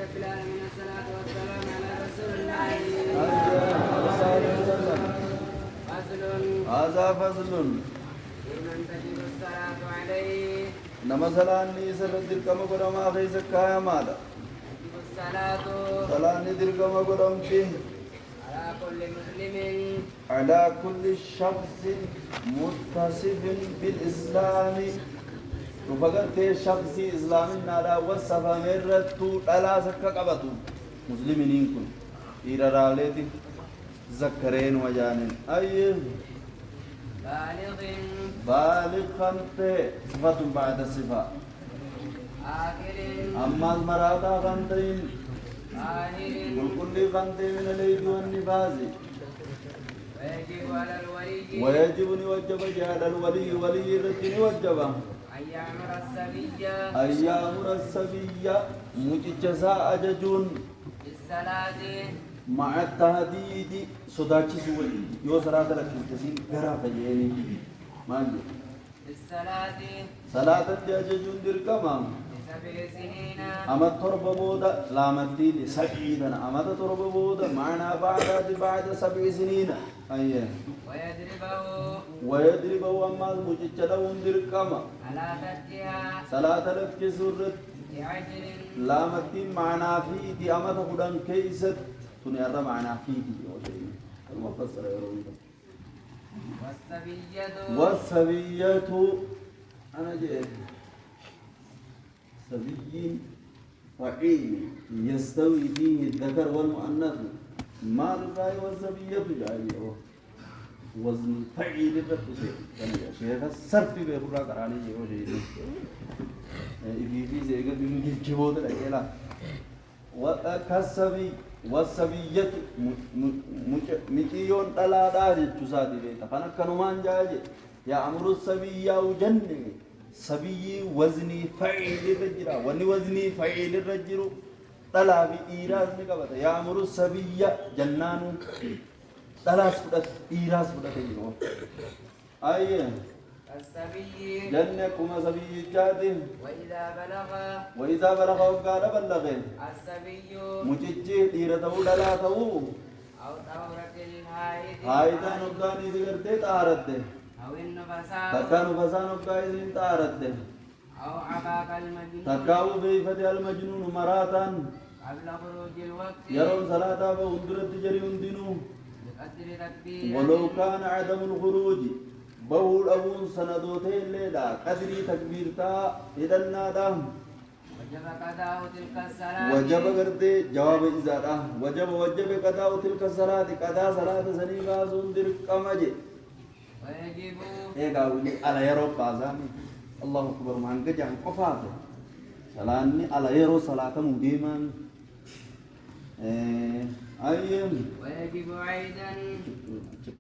رب العالمين الصلاة والسلام على رسول الله فصل هذا فصل لمن تجب الصلاة عليه نما صلاني سرد كما قرما خيس كايا ماذا تجب الصلاة صلاني در كما قرمتي على كل مسلم على كل شخص متصف بالإسلام وفقرت شخص إسلام نادا وصفا مرتو ألا سكا قبطو مسلمين كن إيرا راليتي ذكرين وجانين أيه بالغ بالغ خنته صفة بعد صفة آكل أما المرادا خنتين طاهر والكل خنته من الأيد والنفاذ ويجب على الولي ويجب نوجب جهاد الولي ولي الرجل وجبه أن يأمر الصبي أيام السبية مججزا أججون بالصلاة مع التهديد صداتي سوي يو صلاة لك تسين غرا فجيني ما بالصلاة صلاة أججون دركما بسبع سنين أما ترب بودا لامتي لسبعيدا أما ترب بودا معنا بعد 7 سنين أيه ويضربه ويضربه أما المججلون دركما على تركها صلاة لك سرت بعشر لامتي معنا في دي أما تقولن كيست تنير معنا في دي المفسر يروي والسبية أنا جاي سبي فعيل يستوي فيه الذكر والمؤنث ما الرأي والسبية جاي وزن فعيل بالتسير يعني شيخ الصرف بيقول لك عليه يقول في زيك بيمكن كيبود الأجيال وكسبي والسبية مكيون تلا داري تسادي بيتا فانا كنومان جاي يا أمر السبية وجنة سبي وزني فعيل الرجل وني وزني فعيل الرجل تلا بإيراز نكبت يا أمر السبية جنان تلا سبت إيراز سبت يجوا أيه السبي جنة كما سبي جاده وإذا بلغ وقال بلغ السبي مججي ديرته دلاته أو طهرة الحائض هايدا نقاني سيغرتي طهارته أو النفساء تكا نفسا نقاني طهارته أو عقاق المجنون تكاو بيفة المجنون مراتا قبل خروج الوقت يرون صلاة فهندرت جري هندنو بقدر تكبير ولو كان عدم الخروج بول أبون سندوته الليلة قدري تكبيرتا إذن دام وجب قضاء تلك الصلاة وجب قرتي جواب إزارة وجب قضاء تلك الصلاة قضاء صلاة سنيبا سندر كمجي ويجب إيه قاولي على يرو بازامي الله أكبر مانك جان قفاته سلاني على يرو صلاة مديما أيام ويجب أيضا